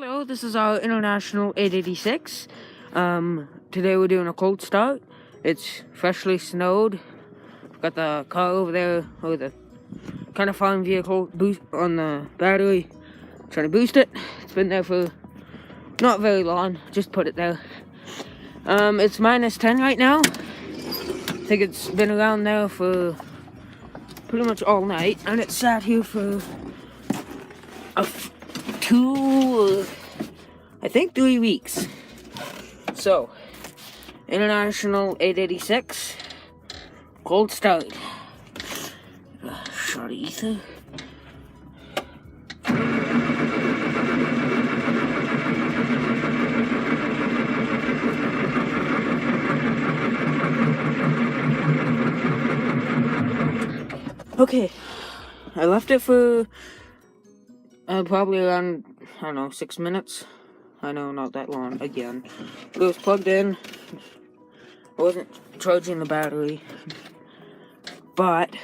Hello, this is our International 886. Today we're doing a cold start. It's freshly snowed. We've got the car over there with the kind of farm vehicle boost on the battery, trying to boost it. It's been there for not very long, just put it there. It's -10 right now. I think it's been around there for pretty much all night, and it sat here for I think 3 weeks. So, International 886, cold start. Shot of ether. Okay, I left it for probably around, I don't know, 6 minutes. I know, not that long, again. It was plugged in. I wasn't charging the battery. But,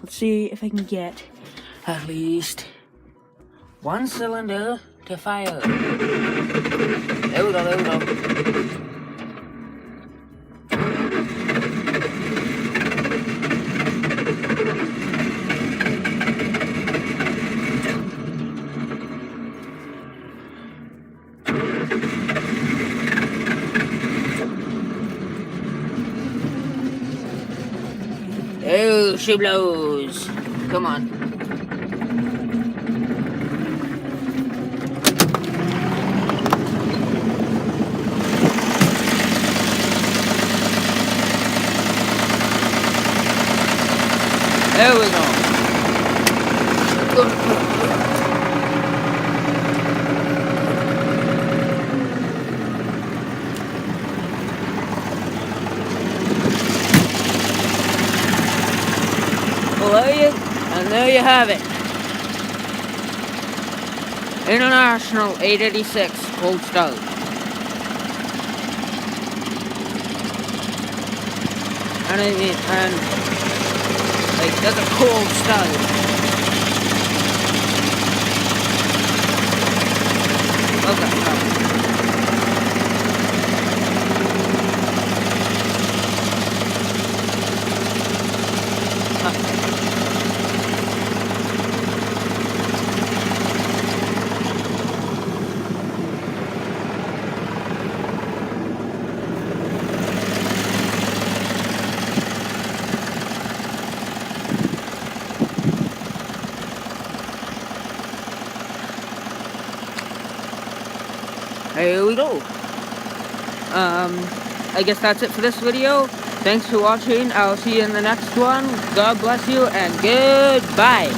let's see if I can get at least one cylinder to fire. There we go, there we go. Oh, she blows. Come on. There we go. And there you have it. International 886 cold start. And I mean, like, that's a cold start. Okay. Here we go. I guess that's it for this video. Thanks for watching. I'll see you in the next one. God bless you and goodbye.